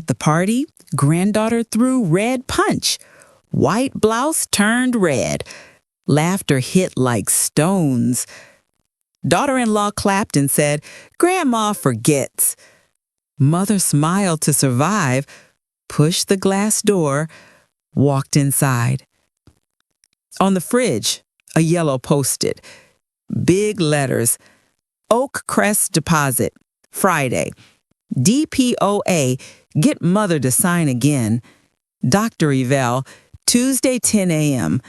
At the party, granddaughter threw red punch. White blouse turned red. Laughter hit like stones. Daughter-in-law clapped and said, "Grandma forgets." Mother smiled to survive, pushed the glass door, walked inside. On the fridge, a yellow Post-it. Big letters. Oak Crest Deposit. Friday. DPOA. Get mother to sign again. Dr. Eval. Tuesday 10 a.m.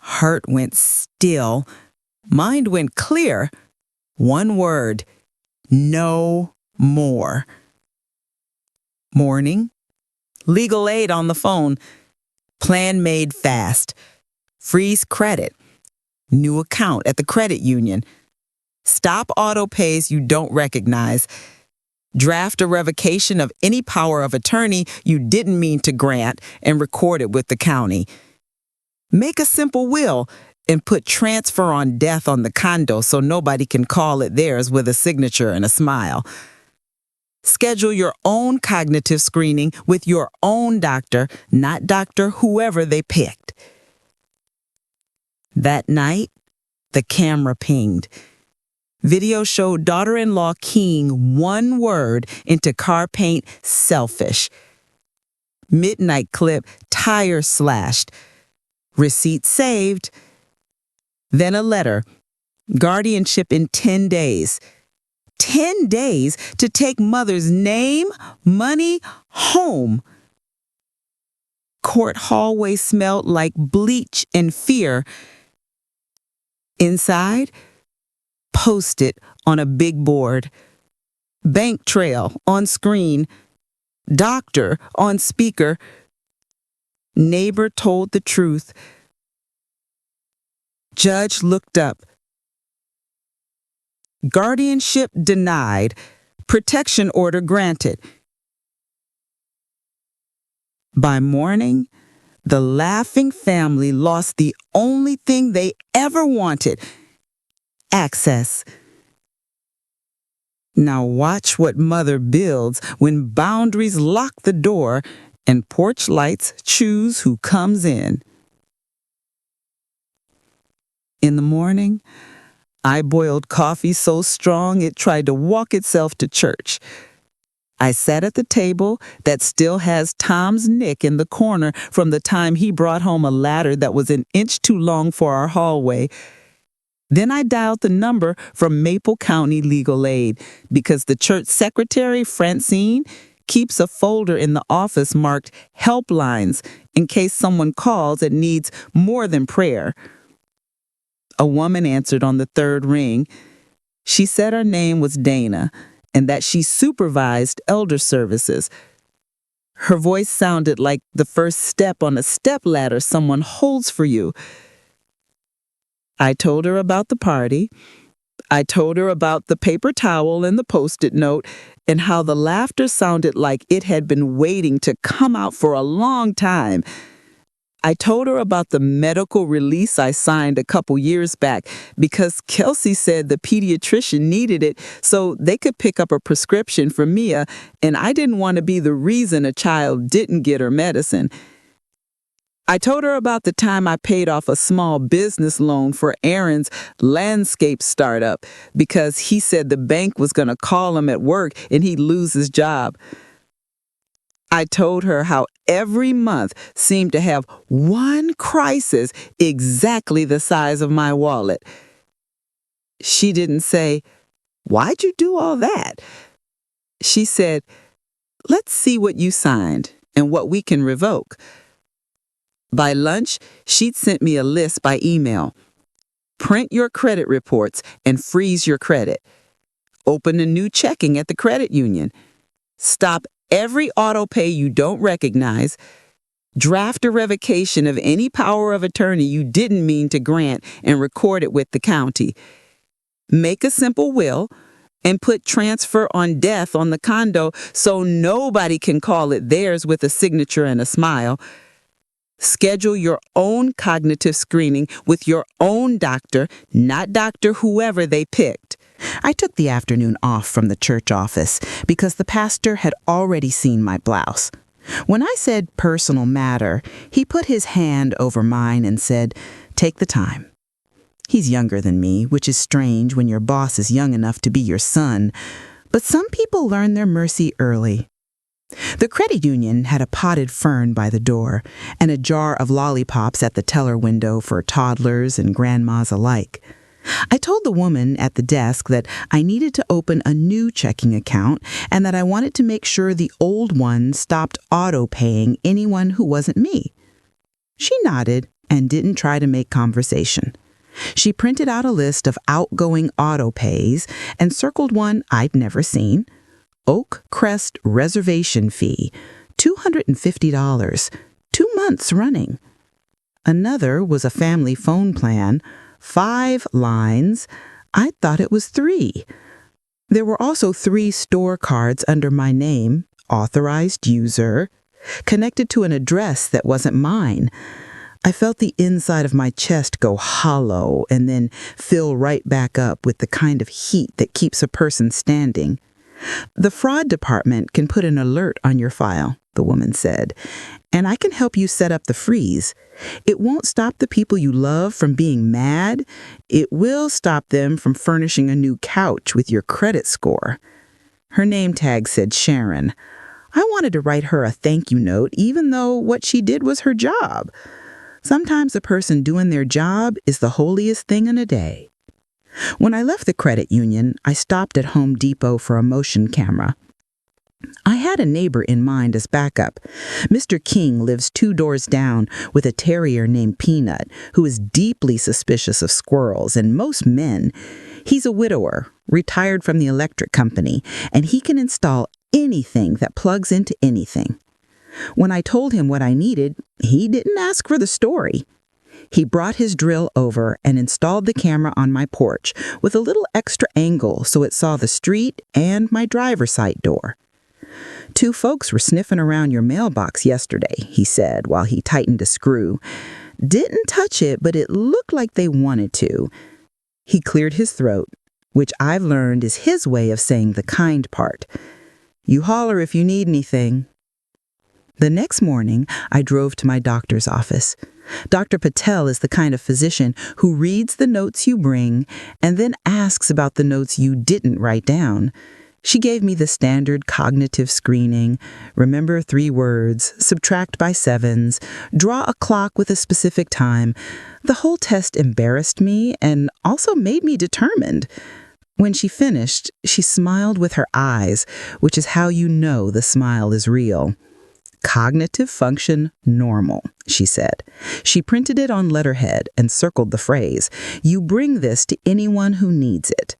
Heart went still. Mind went clear. One word. No more. Morning. Legal aid on the phone. Plan made fast. Freeze credit. New account at the credit union. Stop auto pays you don't recognize. Draft a revocation of any power of attorney you didn't mean to grant and record it with the county. Make a simple will and put transfer on death on the condo so nobody can call it theirs with a signature and a smile. Schedule your own cognitive screening with your own doctor, not doctor whoever they picked. That night, the camera pinged. Video showed daughter-in-law keying one word into car paint, selfish. Midnight clip, tire slashed. Receipt saved. Then a letter, guardianship in 10 days. 10 days to take mother's name, money, home. Court hallway smelled like bleach and fear. Inside, Post-it on a big board. Bank trail on screen. Doctor on speaker. Neighbor told the truth. Judge looked up. Guardianship denied. Protection order granted. By morning, the laughing family lost the only thing they ever wanted: access. Now watch what mother builds when boundaries lock the door and porch lights choose who comes in. In the morning, I boiled coffee so strong it tried to walk itself to church. I sat at the table that still has Tom's nick in the corner from the time he brought home a ladder that was an inch too long for our hallway. Then I dialed the number from Maple County Legal Aid because the church secretary, Francine, keeps a folder in the office marked Helplines in case someone calls and needs more than prayer. A woman answered on the third ring. She said her name was Dana and that she supervised elder services. Her voice sounded like the first step on a stepladder someone holds for you. I told her about the party. I told her about the paper towel and the Post-it note and how the laughter sounded like it had been waiting to come out for a long time. I told her about the medical release I signed a couple years back because Kelsey said the pediatrician needed it so they could pick up a prescription for Mia, and I didn't want to be the reason a child didn't get her medicine. I told her about the time I paid off a small business loan for Aaron's landscape startup because he said the bank was going to call him at work and he'd lose his job. I told her how every month seemed to have one crisis exactly the size of my wallet. She didn't say, "Why'd you do all that?" She said, "Let's see what you signed and what we can revoke." By lunch, she'd sent me a list by email. Print your credit reports and freeze your credit. Open a new checking at the credit union. Stop every auto pay you don't recognize. Draft a revocation of any power of attorney you didn't mean to grant and record it with the county. Make a simple will and put transfer on death on the condo so nobody can call it theirs with a signature and a smile. Schedule your own cognitive screening with your own doctor, not doctor whoever they picked. I took the afternoon off from the church office because the pastor had already seen my blouse. When I said personal matter, he put his hand over mine and said, "Take the time." He's younger than me, which is strange when your boss is young enough to be your son, but some people learn their mercy early. The credit union had a potted fern by the door and a jar of lollipops at the teller window for toddlers and grandmas alike. I told the woman at the desk that I needed to open a new checking account and that I wanted to make sure the old one stopped auto-paying anyone who wasn't me. She nodded and didn't try to make conversation. She printed out a list of outgoing auto-pays and circled one I'd never seen. Oak Crest reservation fee, $250, 2 months running. Another was a family phone plan, 5 lines. I thought it was 3. There were also 3 store cards under my name, authorized user, connected to an address that wasn't mine. I felt the inside of my chest go hollow and then fill right back up with the kind of heat that keeps a person standing. "The fraud department can put an alert on your file," the woman said, "and I can help you set up the freeze. It won't stop the people you love from being mad. It will stop them from furnishing a new couch with your credit score." Her name tag said Sharon. I wanted to write her a thank you note, even though what she did was her job. Sometimes a person doing their job is the holiest thing in a day. When I left the credit union, I stopped at Home Depot for a motion camera. I had a neighbor in mind as backup. Mr. King lives 2 doors down with a terrier named Peanut, who is deeply suspicious of squirrels and most men. He's a widower, retired from the electric company, and he can install anything that plugs into anything. When I told him what I needed, he didn't ask for the story. He brought his drill over and installed the camera on my porch with a little extra angle so it saw the street and my driver's side door. "2 folks were sniffing around your mailbox yesterday," he said while he tightened a screw. "Didn't touch it, but it looked like they wanted to." He cleared his throat, which I've learned is his way of saying the kind part. "You holler if you need anything." The next morning, I drove to my doctor's office. Dr. Patel is the kind of physician who reads the notes you bring and then asks about the notes you didn't write down. She gave me the standard cognitive screening: remember 3 words, subtract by 7s, draw a clock with a specific time. The whole test embarrassed me and also made me determined. When she finished, she smiled with her eyes, which is how you know the smile is real. "Cognitive function normal," she said. She printed it on letterhead and circled the phrase, "You bring this to anyone who needs it."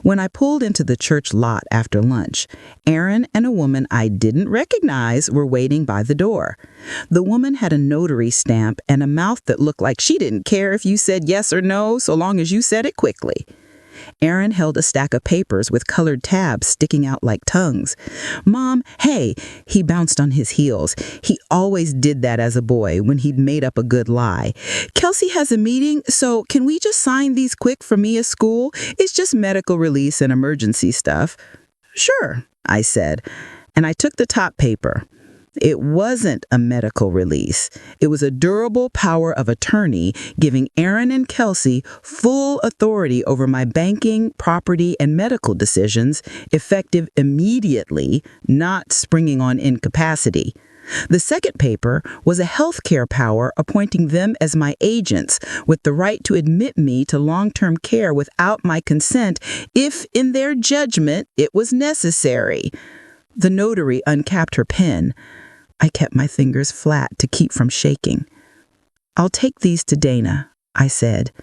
When I pulled into the church lot after lunch, Aaron and a woman I didn't recognize were waiting by the door. The woman had a notary stamp and a mouth that looked like she didn't care if you said yes or no so long as you said it quickly. Aaron held a stack of papers with colored tabs sticking out like tongues. "Mom, hey," he bounced on his heels. He always did that as a boy when he'd made up a good lie. "Kelsey has a meeting, so can we just sign these quick for me at school? It's just medical release and emergency stuff." "Sure," I said, and I took the top paper. It wasn't a medical release. It was a durable power of attorney giving Aaron and Kelsey full authority over my banking, property, and medical decisions, effective immediately, not springing on incapacity. The second paper was a healthcare power appointing them as my agents with the right to admit me to long-term care without my consent if, in their judgment, it was necessary. The notary uncapped her pen. I kept my fingers flat to keep from shaking. "I'll take these to Dana," I said,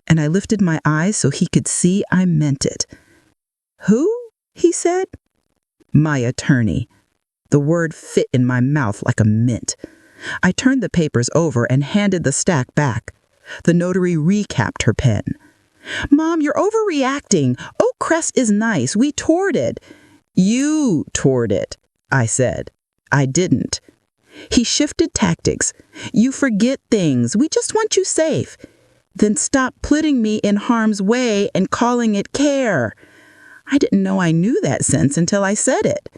and I lifted my eyes so he could see I meant it. "Who?" he said. "My attorney." The word fit in my mouth like a mint. I turned the papers over and handed the stack back. The notary recapped her pen. "Mom, you're overreacting. Oak Crest is nice. We toured it." "You toured it," I said. I didn't. He shifted tactics. "You forget things. We just want you safe." "Then stop putting me in harm's way and calling it care." I didn't know I knew that sense until I said it.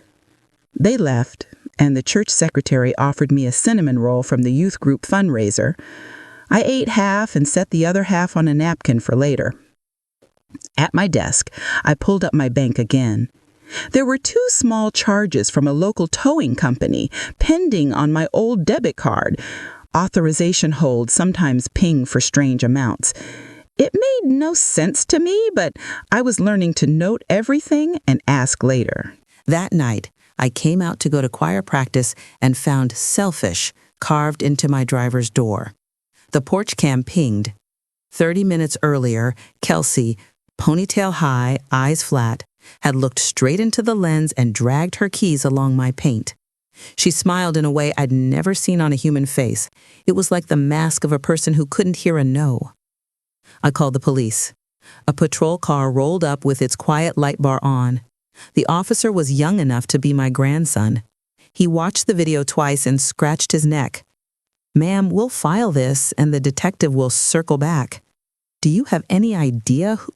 They left, and the church secretary offered me a cinnamon roll from the youth group fundraiser. I ate half and set the other half on a napkin for later. At my desk, I pulled up my bank again. There were 2 small charges from a local towing company pending on my old debit card. Authorization holds sometimes ping for strange amounts. It made no sense to me, but I was learning to note everything and ask later. That night, I came out to go to choir practice and found selfish carved into my driver's door. The porch cam pinged. 30 minutes earlier, Kelsey, ponytail high, eyes flat, had looked straight into the lens and dragged her keys along my paint. She smiled in a way I'd never seen on a human face. It was like the mask of a person who couldn't hear a no. I called the police. A patrol car rolled up with its quiet light bar on. The officer was young enough to be my grandson. He watched the video twice and scratched his neck. "Ma'am, we'll file this and the detective will circle back. Do you have any idea who—"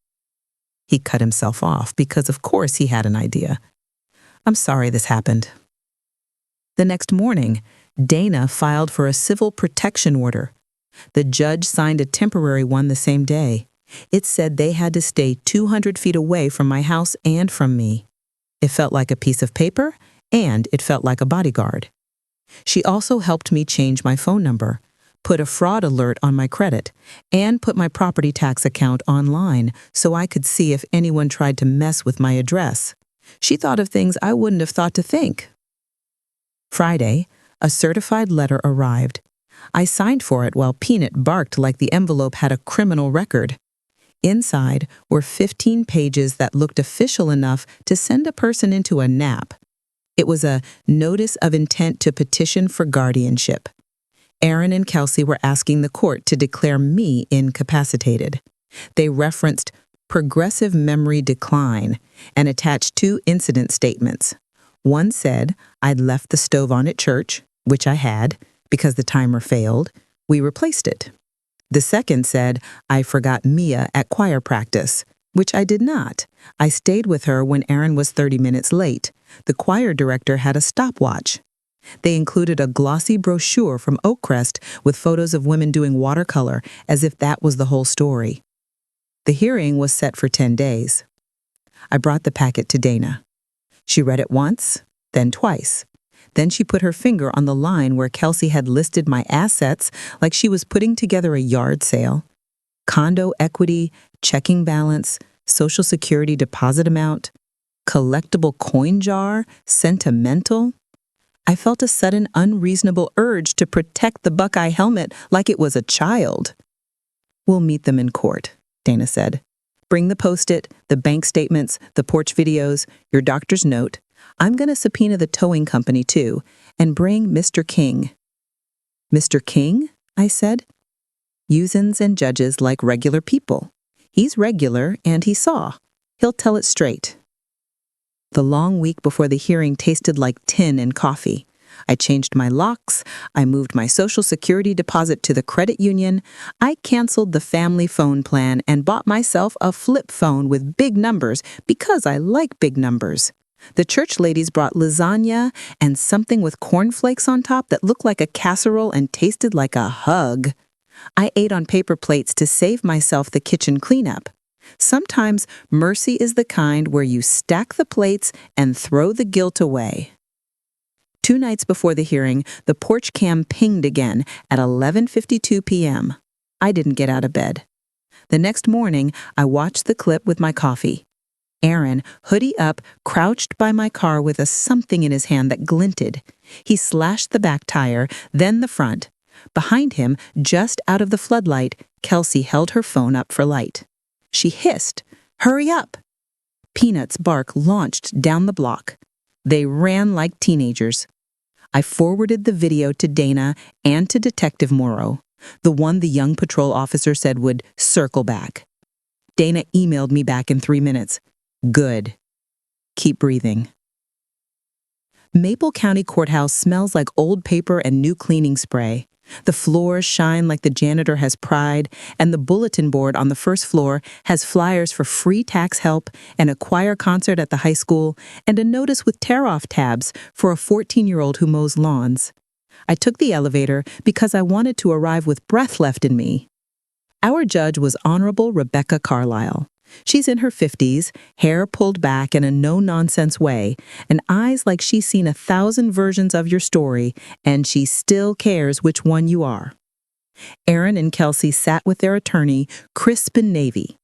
He cut himself off because of course he had an idea. "I'm sorry this happened." The next morning, Dana filed for a civil protection order. The judge signed a temporary one the same day. It said they had to stay 200 feet away from my house and from me. It felt like a piece of paper, and it felt like a bodyguard. She also helped me change my phone number, put a fraud alert on my credit, and put my property tax account online so I could see if anyone tried to mess with my address. She thought of things I wouldn't have thought to think. Friday, a certified letter arrived. I signed for it while Peanut barked like the envelope had a criminal record. Inside were 15 pages that looked official enough to send a person into a nap. It was a notice of intent to petition for guardianship. Aaron and Kelsey were asking the court to declare me incapacitated. They referenced progressive memory decline and attached 2 incident statements. One said I'd left the stove on at church, which I had. Because the timer failed, we replaced it. The second said I forgot Mia at choir practice, which I did not. I stayed with her when Aaron was 30 minutes late. The choir director had a stopwatch. They included a glossy brochure from Oakcrest with photos of women doing watercolor, as if that was the whole story. The hearing was set for 10 days. I brought the packet to Dana. She read it once, then twice. Then she put her finger on the line where Kelsey had listed my assets like she was putting together a yard sale. Condo equity, checking balance, Social Security deposit amount, collectible coin jar, sentimental. I felt a sudden unreasonable urge to protect the Buckeye helmet like it was a child. "We'll meet them in court," Dana said. "Bring the Post-it, the bank statements, the porch videos, your doctor's note. I'm going to subpoena the towing company, too, and bring Mr. King." "Mr. King?" I said. "Usins and judges like regular people. He's regular, and he saw. He'll tell it straight." The long week before the hearing tasted like tin and coffee. I changed my locks. I moved my Social Security deposit to the credit union. I canceled the family phone plan and bought myself a flip phone with big numbers because I like big numbers. The church ladies brought lasagna and something with cornflakes on top that looked like a casserole and tasted like a hug. I ate on paper plates to save myself the kitchen cleanup. Sometimes mercy is the kind where you stack the plates and throw the guilt away. 2 nights before the hearing, the porch cam pinged again at 11:52 p.m. I didn't get out of bed. The next morning, I watched the clip with my coffee. Aaron, hoodie up, crouched by my car with a something in his hand that glinted. He slashed the back tire, then the front. Behind him, just out of the floodlight, Kelsey held her phone up for light. She hissed, "Hurry up!" Peanut's bark launched down the block. They ran like teenagers. I forwarded the video to Dana and to Detective Morrow, the one the young patrol officer said would circle back. Dana emailed me back in 3 minutes. "Good. Keep breathing." Maple County Courthouse smells like old paper and new cleaning spray. The floors shine like the janitor has pride, and the bulletin board on the first floor has flyers for free tax help and a choir concert at the high school and a notice with tear-off tabs for a 14-year-old who mows lawns. I took the elevator because I wanted to arrive with breath left in me. Our judge was Honorable Rebecca Carlisle. She's in her 50s, hair pulled back in a no-nonsense way, and eyes like she's seen 1,000 versions of your story, and she still cares which one you are. Aaron and Kelsey sat with their attorney, crisp and navy.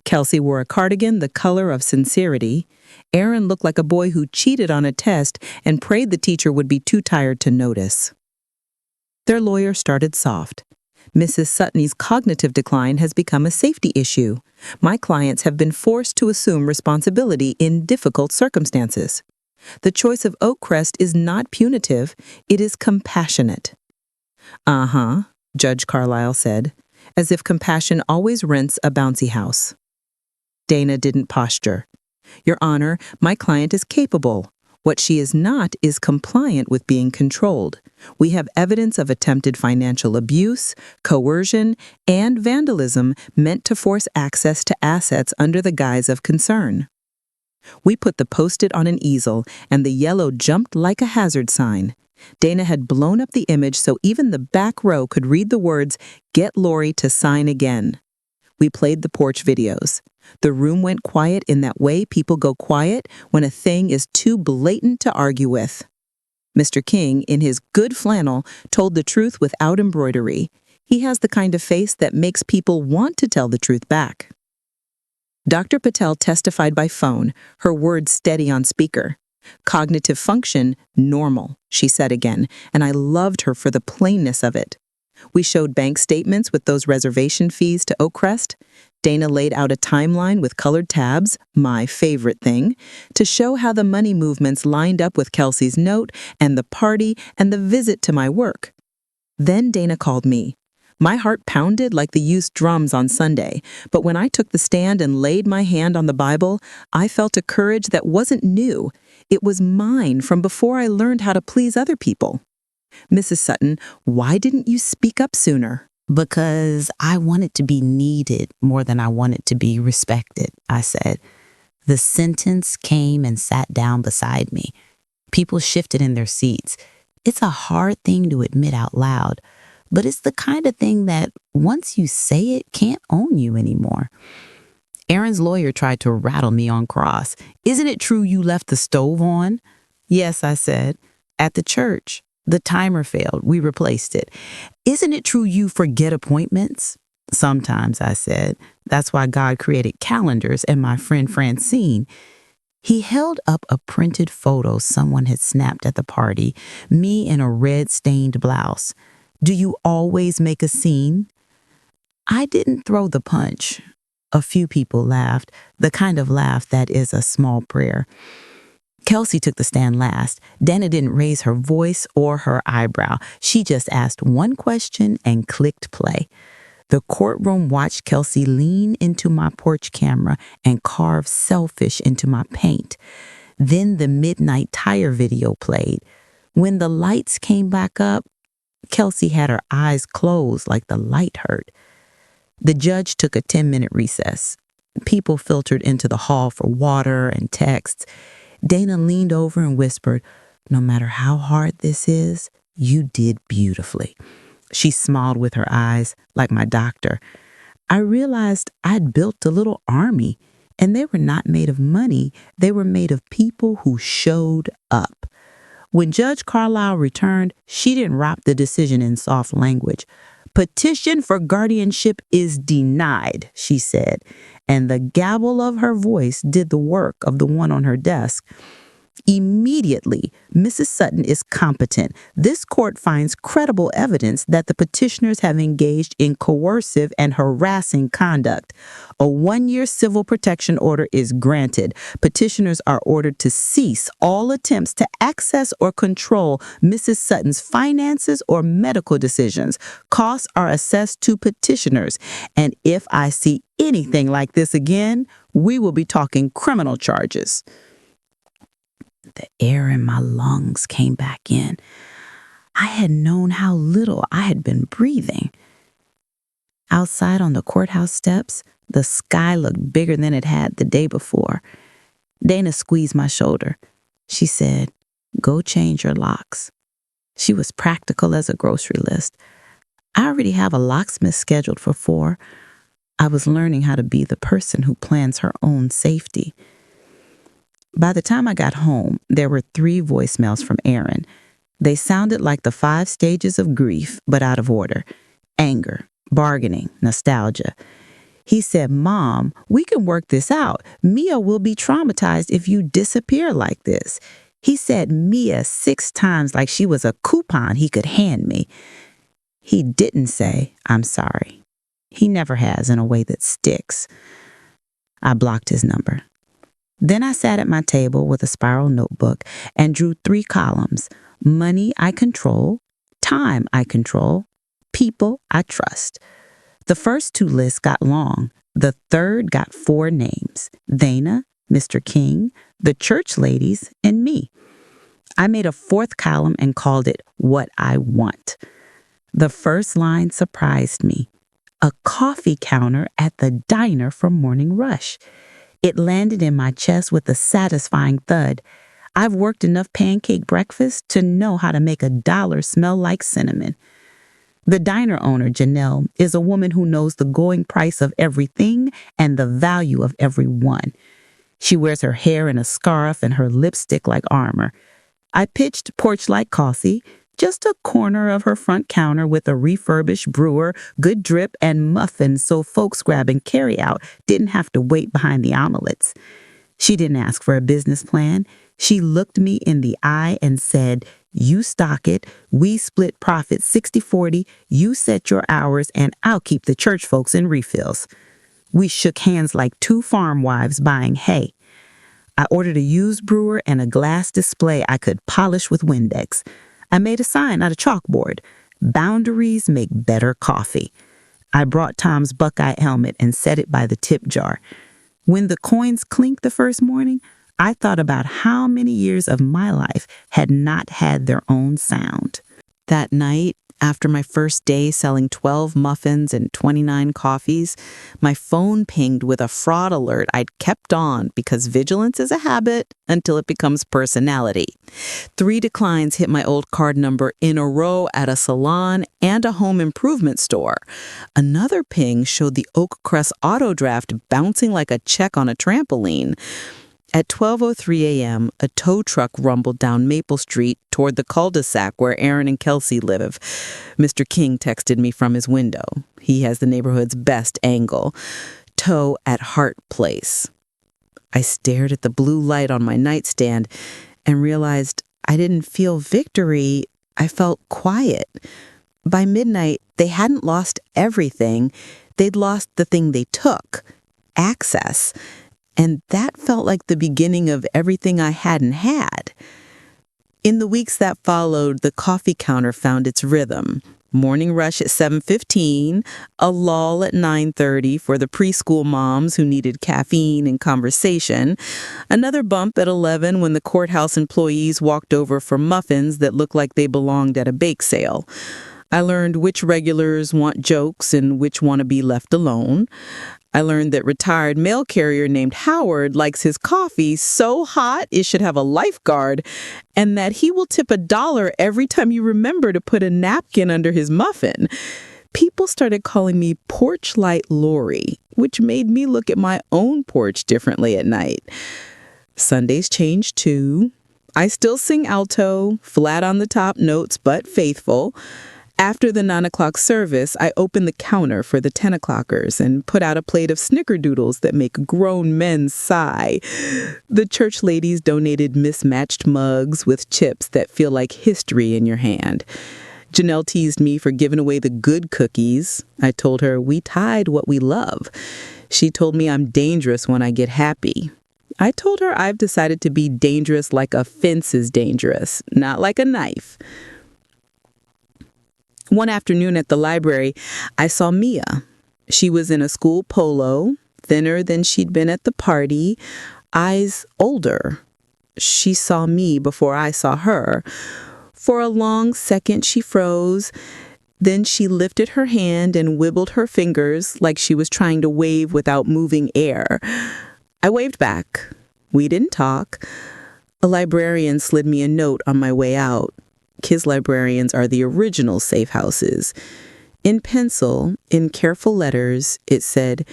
Kelsey wore a cardigan the color of sincerity. Aaron looked like a boy who cheated on a test and prayed the teacher would be too tired to notice. Their lawyer started soft. Mrs. Sutton's cognitive decline has become a safety issue. My clients have been forced to assume responsibility in difficult circumstances. The choice of Oakcrest is not punitive, it is compassionate. Uh-huh, Judge Carlisle said, as if compassion always rents a bouncy house. Dana didn't posture. Your Honor, my client is capable. What she is not is compliant with being controlled. We have evidence of attempted financial abuse, coercion, and vandalism meant to force access to assets under the guise of concern. We put the post-it on an easel, and the yellow jumped like a hazard sign. Dana had blown up the image so even the back row could read the words, "Get Lori to sign again." We played the porch videos. The room went quiet in that way people go quiet when a thing is too blatant to argue with. Mr. King, in his good flannel, told the truth without embroidery. He has the kind of face that makes people want to tell the truth back. Dr. Patel testified by phone, her words steady on speaker. Cognitive function, normal, she said again, and I loved her for the plainness of it. We showed bank statements with those reservation fees to Oakcrest. Dana laid out a timeline with colored tabs, my favorite thing, to show how the money movements lined up with Kelsey's note and the party and the visit to my work. Then Dana called me. My heart pounded like the used drums on Sunday, but when I took the stand and laid my hand on the Bible, I felt a courage that wasn't new. It was mine from before I learned how to please other people. Mrs. Sutton, why didn't you speak up sooner? Because I wanted to be needed more than I wanted to be respected, I said. The sentence came and sat down beside me. People shifted in their seats. It's a hard thing to admit out loud, but it's the kind of thing that once you say it, can't own you anymore. Aaron's lawyer tried to rattle me on cross. Isn't it true you left the stove on? Yes, I said. At the church. The timer failed. We replaced it. Isn't it true you forget appointments? Sometimes, I said. That's why God created calendars and my friend Francine. He held up a printed photo someone had snapped at the party, me in a red-stained blouse. Do you always make a scene? I didn't throw the punch. A few people laughed, the kind of laugh that is a small prayer. Kelsey took the stand last. Dana didn't raise her voice or her eyebrow. She just asked one question and clicked play. The courtroom watched Kelsey lean into my porch camera and carve selfish into my paint. Then the midnight tire video played. When the lights came back up, Kelsey had her eyes closed like the light hurt. The judge took a 10-minute recess. People filtered into the hall for water and texts. Dana leaned over and whispered, "No matter how hard this is, you did beautifully." She smiled with her eyes, like my doctor. I realized I'd built a little army, and they were not made of money. They were made of people who showed up. When Judge Carlisle returned, she didn't wrap the decision in soft language. "Petition for guardianship is denied," she said, and the gabble of her voice did the work of the one on her desk. Immediately, Mrs. Sutton is competent. This court finds credible evidence that the petitioners have engaged in coercive and harassing conduct. A 1-year civil protection order is granted. Petitioners are ordered to cease all attempts to access or control Mrs. Sutton's finances or medical decisions. Costs are assessed to petitioners. And if I see anything like this again, we will be talking criminal charges. The air in my lungs came back in. I had known how little I had been breathing. Outside on the courthouse steps, the sky looked bigger than it had the day before. Dana squeezed my shoulder. She said, "Go change your locks." She was practical as a grocery list. I already have a locksmith scheduled for 4. I was learning how to be the person who plans her own safety. By the time I got home, there were 3 voicemails from Aaron. They sounded like the 5 stages of grief, but out of order. Anger, bargaining, nostalgia. He said, "Mom, we can work this out. Mia will be traumatized if you disappear like this." He said Mia 6 times like she was a coupon he could hand me. He didn't say, "I'm sorry." He never has in a way that sticks. I blocked his number. Then I sat at my table with a spiral notebook and drew 3 columns: money I control, time I control, people I trust. The first 2 lists got long. The third got 4 names: Dana, Mr. King, the church ladies, and me. I made a 4th column and called it What I Want. The first line surprised me: a coffee counter at the diner from Morning Rush. It landed in my chest with a satisfying thud. I've worked enough pancake breakfast to know how to make $1 smell like cinnamon. The diner owner, Janelle, is a woman who knows the going price of everything and the value of every one. She wears her hair in a scarf and her lipstick like armor. I pitched porch-like coffee, just a corner of her front counter with a refurbished brewer, good drip, and muffins so folks grabbing carry-out didn't have to wait behind the omelets. She didn't ask for a business plan. She looked me in the eye and said, "You stock it, we split profit 60-40, you set your hours, and I'll keep the church folks in refills." We shook hands like 2 farm wives buying hay. I ordered a used brewer and a glass display I could polish with Windex. I made a sign out of chalkboard: "Boundaries make better coffee." I brought Tom's Buckeye helmet and set it by the tip jar. When the coins clinked the first morning, I thought about how many years of my life had not had their own sound. That night, after my first day selling 12 muffins and 29 coffees, my phone pinged with a fraud alert I'd kept on because vigilance is a habit until it becomes personality. 3 declines hit my old card number in a row at a salon and a home improvement store. Another ping showed the Oak Crest auto draft bouncing like a check on a trampoline. At 12:03 a.m., a tow truck rumbled down Maple Street toward the cul-de-sac where Aaron and Kelsey live. Mr. King texted me from his window. He has the neighborhood's best angle. Tow at Hart Place. I stared at the blue light on my nightstand and realized I didn't feel victory. I felt quiet. By midnight, they hadn't lost everything. They'd lost the thing they took: access. And that felt like the beginning of everything I hadn't had. In the weeks that followed, the coffee counter found its rhythm. Morning rush at 7:15, a lull at 9:30 for the preschool moms who needed caffeine and conversation, another bump at 11 when the courthouse employees walked over for muffins that looked like they belonged at a bake sale. I learned which regulars want jokes and which want to be left alone. I learned that retired mail carrier named Howard likes his coffee so hot it should have a lifeguard, and that he will tip $1 every time you remember to put a napkin under his muffin. People started calling me Porch Light Lori, which made me look at my own porch differently at night. Sundays changed too. I still sing alto, flat on the top notes, but faithful. After the 9 o'clock service, I opened the counter for the 10 o'clockers and put out a plate of snickerdoodles that make grown men sigh. The church ladies donated mismatched mugs with chips that feel like history in your hand. Janelle teased me for giving away the good cookies. I told her we tied what we love. She told me I'm dangerous when I get happy. I told her I've decided to be dangerous like a fence is dangerous, not like a knife. One afternoon at the library, I saw Mia. She was in a school polo, thinner than she'd been at the party, eyes older. She saw me before I saw her. For a long second, she froze. Then she lifted her hand and wibbled her fingers like she was trying to wave without moving air. I waved back. We didn't talk. A librarian slid me a note on my way out. Kids' librarians are the original safe houses. In pencil, in careful letters, it said,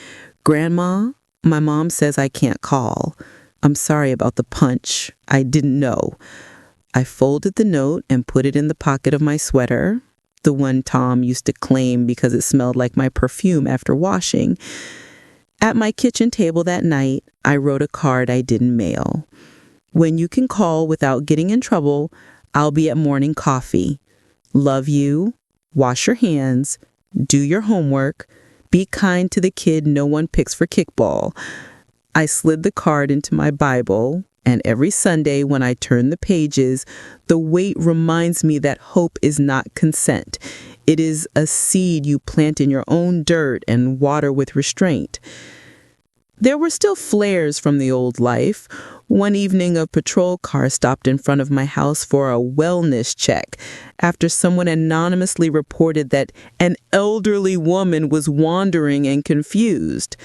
"Grandma, my mom says I can't call. I'm sorry about the punch. I didn't know." I folded the note and put it in the pocket of my sweater, the one Tom used to claim because it smelled like my perfume after washing. At my kitchen table that night, I wrote a card I didn't mail. "When you can call without getting in trouble, I'll be at morning coffee. Love you. Wash your hands. Do your homework. Be kind to the kid no one picks for kickball." I slid the card into my Bible, and every Sunday when I turn the pages, the weight reminds me that hope is not consent. It is a seed you plant in your own dirt and water with restraint. There were still flares from the old life. One evening, a patrol car stopped in front of my house for a wellness check after someone anonymously reported that an elderly woman was wandering and confused.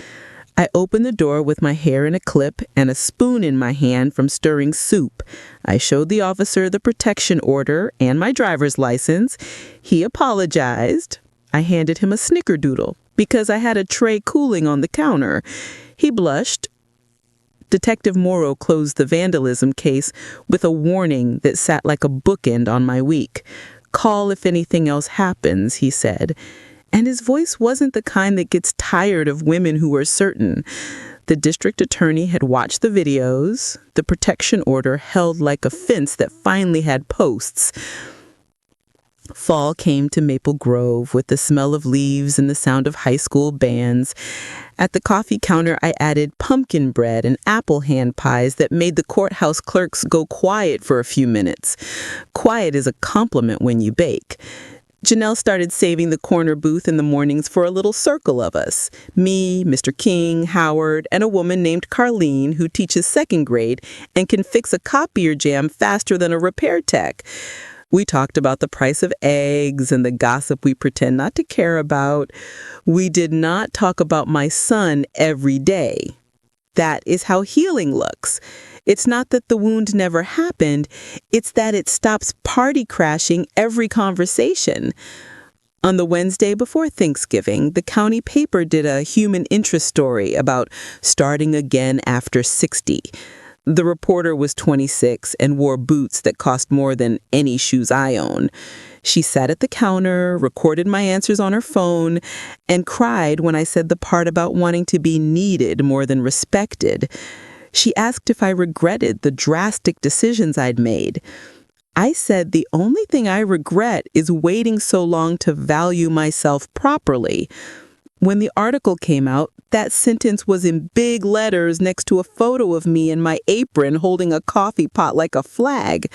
I opened the door with my hair in a clip and a spoon in my hand from stirring soup. I showed the officer the protection order and my driver's license. He apologized. I handed him a snickerdoodle because I had a tray cooling on the counter. He blushed. Detective Morrow closed the vandalism case with a warning that sat like a bookend on my week. "Call if anything else happens," he said. And his voice wasn't the kind that gets tired of women who are certain. The district attorney had watched the videos. The protection order held like a fence that finally had posts. Fall came to Maple Grove with the smell of leaves and the sound of high school bands. At the coffee counter, I added pumpkin bread and apple hand pies that made the courthouse clerks go quiet for a few minutes. Quiet is a compliment when you bake. Janelle started saving the corner booth in the mornings for a little circle of us. Me, Mr. King, Howard, and a woman named Carlene who teaches second grade and can fix a copier jam faster than a repair tech. We talked about the price of eggs and the gossip we pretend not to care about. We did not talk about my son every day. That is how healing looks. It's not that the wound never happened, it's that it stops party crashing every conversation. On the Wednesday before Thanksgiving, the county paper did a human interest story about starting again after 60. The reporter was 26 and wore boots that cost more than any shoes I own. She sat at the counter, recorded my answers on her phone, and cried when I said the part about wanting to be needed more than respected. She asked if I regretted the drastic decisions I'd made. I said the only thing I regret is waiting so long to value myself properly. When the article came out, that sentence was in big letters next to a photo of me in my apron holding a coffee pot like a flag.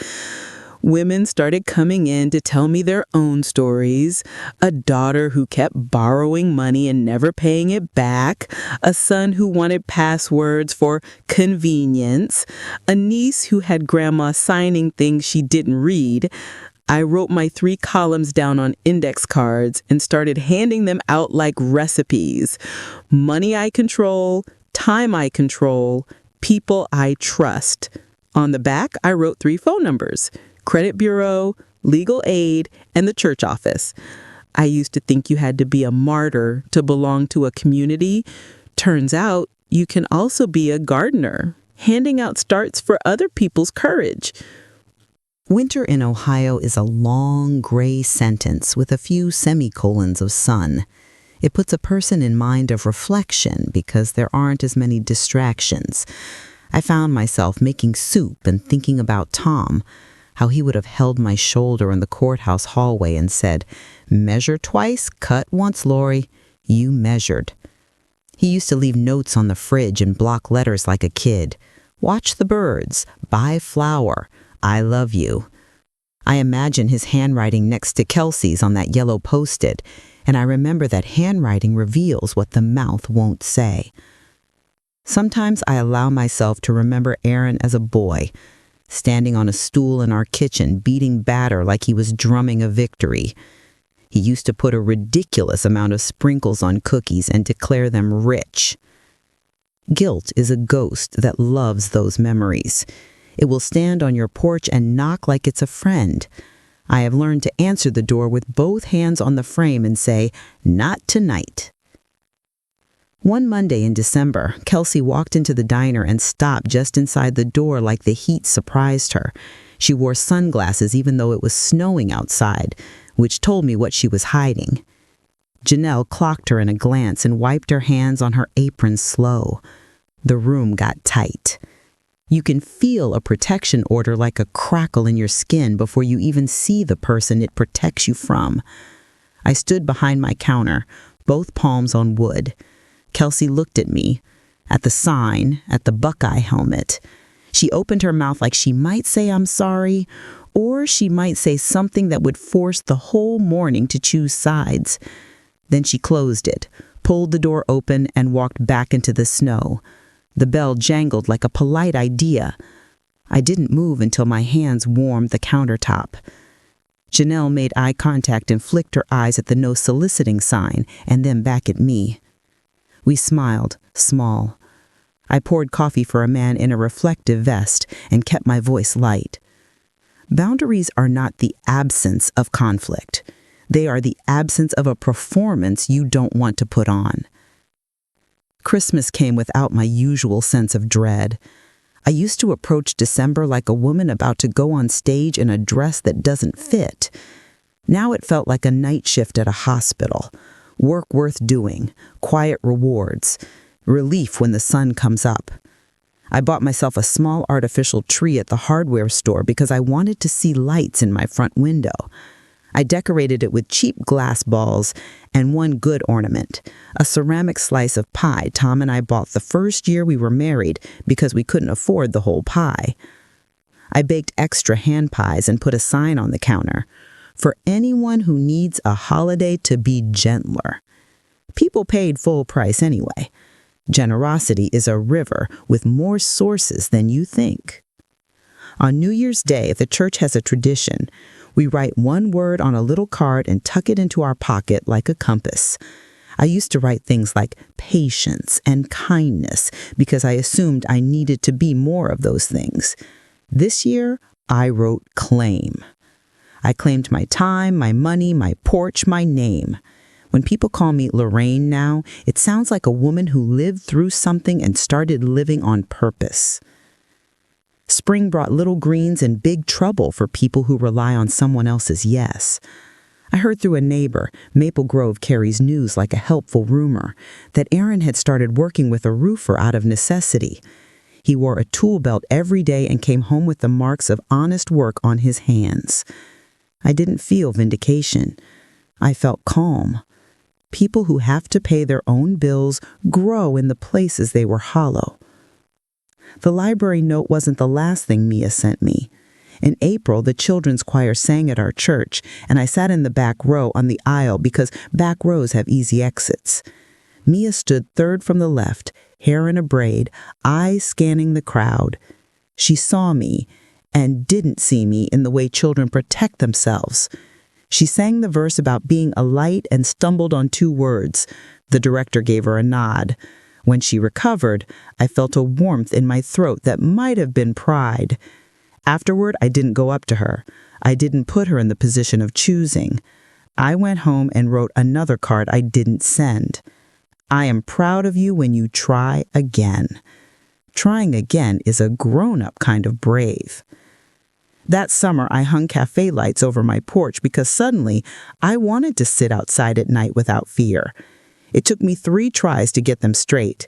Women started coming in to tell me their own stories. A daughter who kept borrowing money and never paying it back. A son who wanted passwords for convenience. A niece who had grandma signing things she didn't read. I wrote my 3 columns down on index cards and started handing them out like recipes. Money I control, time I control, people I trust. On the back, I wrote 3 phone numbers: credit bureau, legal aid, and the church office. I used to think you had to be a martyr to belong to a community. Turns out you can also be a gardener, handing out starts for other people's courage. Winter in Ohio is a long, gray sentence with a few semicolons of sun. It puts a person in mind of reflection because there aren't as many distractions. I found myself making soup and thinking about Tom, how he would have held my shoulder in the courthouse hallway and said, "Measure twice, cut once, Lori. You measured." He used to leave notes on the fridge in block letters like a kid. "Watch the birds. Buy flour. I love you." I imagine his handwriting next to Kelsey's on that yellow Post-it, and I remember that handwriting reveals what the mouth won't say. Sometimes I allow myself to remember Aaron as a boy, standing on a stool in our kitchen, beating batter like he was drumming a victory. He used to put a ridiculous amount of sprinkles on cookies and declare them rich. Guilt is a ghost that loves those memories. It will stand on your porch and knock like it's a friend. I have learned to answer the door with both hands on the frame and say, "Not tonight." One Monday in December, Kelsey walked into the diner and stopped just inside the door like the heat surprised her. She wore sunglasses even though it was snowing outside, which told me what she was hiding. Janelle clocked her in a glance and wiped her hands on her apron slow. The room got tight. You can feel a protection order like a crackle in your skin before you even see the person it protects you from. I stood behind my counter, both palms on wood. Kelsey looked at me, at the sign, at the Buckeye helmet. She opened her mouth like she might say I'm sorry, or she might say something that would force the whole morning to choose sides. Then she closed it, pulled the door open, and walked back into the snow. The bell jangled like a polite idea. I didn't move until my hands warmed the countertop. Janelle made eye contact and flicked her eyes at the no soliciting sign and then back at me. We smiled, small. I poured coffee for a man in a reflective vest and kept my voice light. Boundaries are not the absence of conflict. They are the absence of a performance you don't want to put on. Christmas came without my usual sense of dread. I used to approach December like a woman about to go on stage in a dress that doesn't fit. Now it felt like a night shift at a hospital. Work worth doing, quiet rewards, relief when the sun comes up. I bought myself a small artificial tree at the hardware store because I wanted to see lights in my front window. I decorated it with cheap glass balls and one good ornament, a ceramic slice of pie Tom and I bought the first year we were married because we couldn't afford the whole pie. I baked extra hand pies and put a sign on the counter, "For anyone who needs a holiday to be gentler." People paid full price anyway. Generosity is a river with more sources than you think. On New Year's Day, the church has a tradition. We write one word on a little card and tuck it into our pocket like a compass. I used to write things like patience and kindness because I assumed I needed to be more of those things. This year, I wrote claim. I claimed my time, my money, my porch, my name. When people call me Lorraine now, it sounds like a woman who lived through something and started living on purpose. Spring brought little greens and big trouble for people who rely on someone else's yes. I heard through a neighbor, Maple Grove carries news like a helpful rumor, that Aaron had started working with a roofer out of necessity. He wore a tool belt every day and came home with the marks of honest work on his hands. I didn't feel vindication. I felt calm. People who have to pay their own bills grow in the places they were hollow. The library note wasn't the last thing Mia sent me. In April, the children's choir sang at our church, and I sat in the back row on the aisle because back rows have easy exits. Mia stood third from the left, hair in a braid, eyes scanning the crowd. She saw me and didn't see me in the way children protect themselves. She sang the verse about being a light and stumbled on 2 words. The director gave her a nod. When she recovered, I felt a warmth in my throat that might have been pride. Afterward, I didn't go up to her. I didn't put her in the position of choosing. I went home and wrote another card I didn't send. I am proud of you when you try again. Trying again is a grown-up kind of brave. That summer, I hung cafe lights over my porch because suddenly I wanted to sit outside at night without fear. It took me 3 tries to get them straight.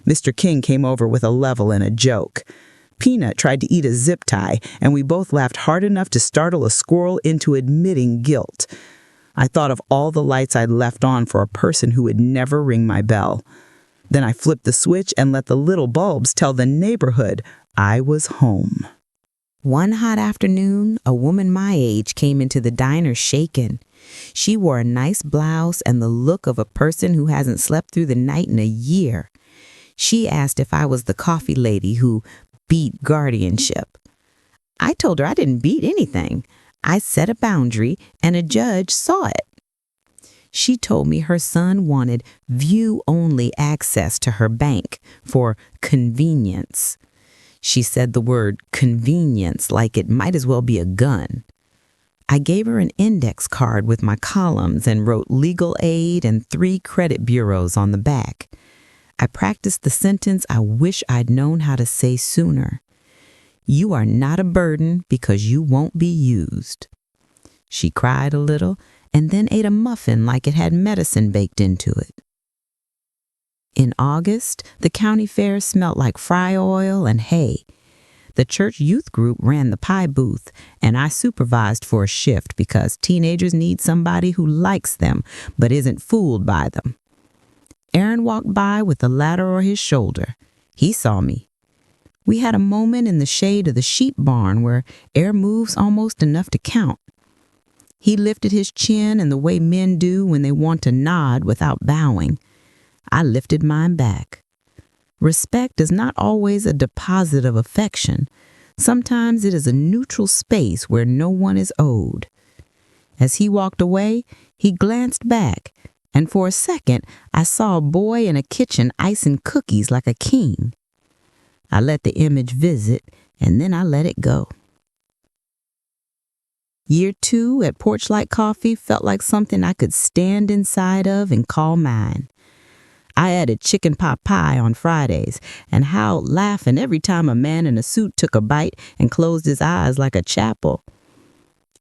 Mr. King came over with a level and a joke. Peanut tried to eat a zip tie, and we both laughed hard enough to startle a squirrel into admitting guilt. I thought of all the lights I'd left on for a person who would never ring my bell. Then I flipped the switch and let the little bulbs tell the neighborhood I was home. One hot afternoon, a woman my age came into the diner shaken. She wore a nice blouse and the look of a person who hasn't slept through the night in a year. She asked if I was the coffee lady who beat guardianship. I told her I didn't beat anything. I set a boundary and a judge saw it. She told me her son wanted view-only access to her bank for convenience. She said the word convenience like it might as well be a gun. I gave her an index card with my columns and wrote legal aid and 3 credit bureaus on the back. I practiced the sentence I wish I'd known how to say sooner. You are not a burden because you won't be used. She cried a little and then ate a muffin like it had medicine baked into it. In August, the county fair smelled like fry oil and hay. The church youth group ran the pie booth, and I supervised for a shift because teenagers need somebody who likes them but isn't fooled by them. Aaron walked by with a ladder on his shoulder. He saw me. We had a moment in the shade of the sheep barn where air moves almost enough to count. He lifted his chin in the way men do when they want to nod without bowing. I lifted mine back. Respect is not always a deposit of affection. Sometimes it is a neutral space where no one is owed. As he walked away, he glanced back, and for a second I saw a boy in a kitchen icing cookies like a king. I let the image visit, and then I let it go. Year 2 at Porchlight Coffee felt like something I could stand inside of and call mine. I added chicken pot pie on Fridays and howled laughing every time a man in a suit took a bite and closed his eyes like a chapel.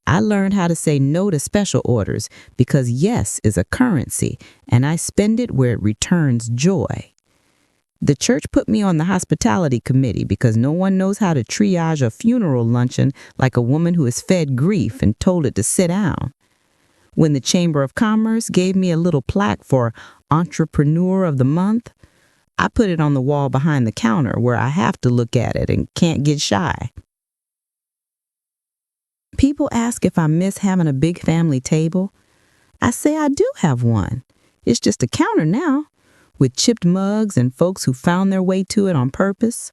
I learned how to say no to special orders because yes is a currency and I spend it where it returns joy. The church put me on the hospitality committee because no one knows how to triage a funeral luncheon like a woman who has fed grief and told it to sit down. When the Chamber of Commerce gave me a little plaque for Entrepreneur of the Month, I put it on the wall behind the counter where I have to look at it and can't get shy. People ask if I miss having a big family table. I say I do have one. It's just a counter now, with chipped mugs and folks who found their way to it on purpose.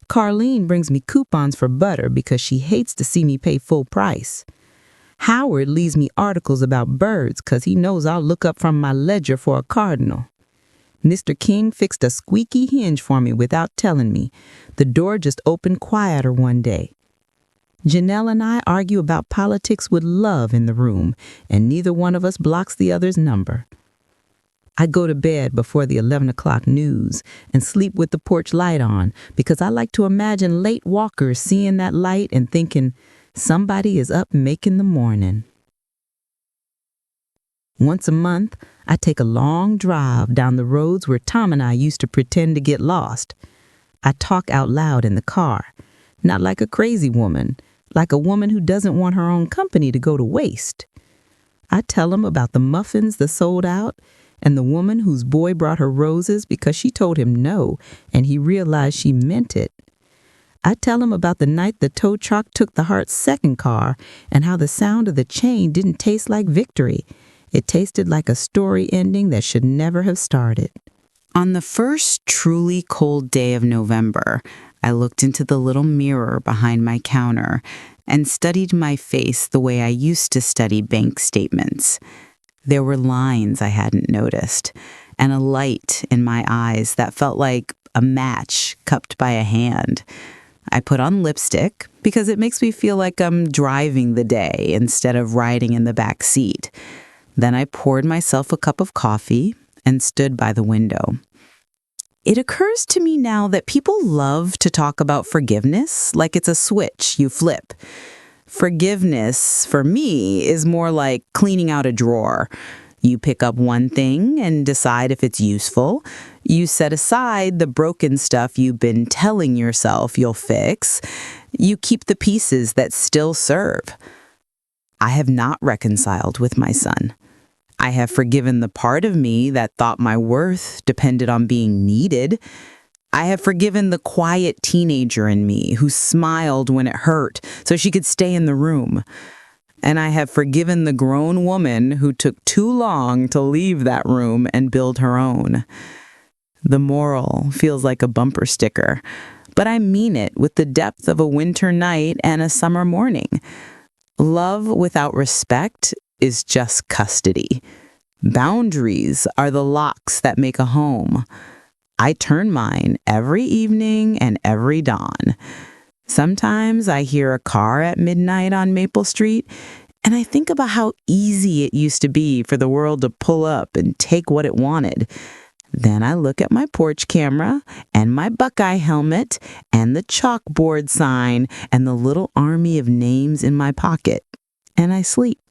Carlene brings me coupons for butter because she hates to see me pay full price. Howard leaves me articles about birds because he knows I'll look up from my ledger for a cardinal. Mr. King fixed a squeaky hinge for me without telling me. The door just opened quieter one day. Janelle and I argue about politics with love in the room, and neither one of us blocks the other's number. I go to bed before the 11 o'clock news and sleep with the porch light on because I like to imagine late walkers seeing that light and thinking, somebody is up making the morning. Once a month, I take a long drive down the roads where Tom and I used to pretend to get lost. I talk out loud in the car, not like a crazy woman, like a woman who doesn't want her own company to go to waste. I tell him about the muffins that sold out and the woman whose boy brought her roses because she told him no and he realized she meant it. I tell him about the night the tow truck took the Hart's second car and how the sound of the chain didn't taste like victory. It tasted like a story ending that should never have started. On the first truly cold day of November, I looked into the little mirror behind my counter and studied my face the way I used to study bank statements. There were lines I hadn't noticed, and a light in my eyes that felt like a match cupped by a hand. I put on lipstick because it makes me feel like I'm driving the day instead of riding in the back seat. Then I poured myself a cup of coffee and stood by the window. It occurs to me now that people love to talk about forgiveness like it's a switch you flip. Forgiveness, for me, is more like cleaning out a drawer. You pick up one thing and decide if it's useful. You set aside the broken stuff you've been telling yourself you'll fix. You keep the pieces that still serve. I have not reconciled with my son. I have forgiven the part of me that thought my worth depended on being needed. I have forgiven the quiet teenager in me who smiled when it hurt so she could stay in the room. And I have forgiven the grown woman who took too long to leave that room and build her own. The moral feels like a bumper sticker, but I mean it with the depth of a winter night and a summer morning. Love without respect is just custody. Boundaries are the locks that make a home. I turn mine every evening and every dawn. Sometimes I hear a car at midnight on Maple Street, and I think about how easy it used to be for the world to pull up and take what it wanted. Then I look at my porch camera and my Buckeye helmet and the chalkboard sign and the little army of names in my pocket, and I sleep.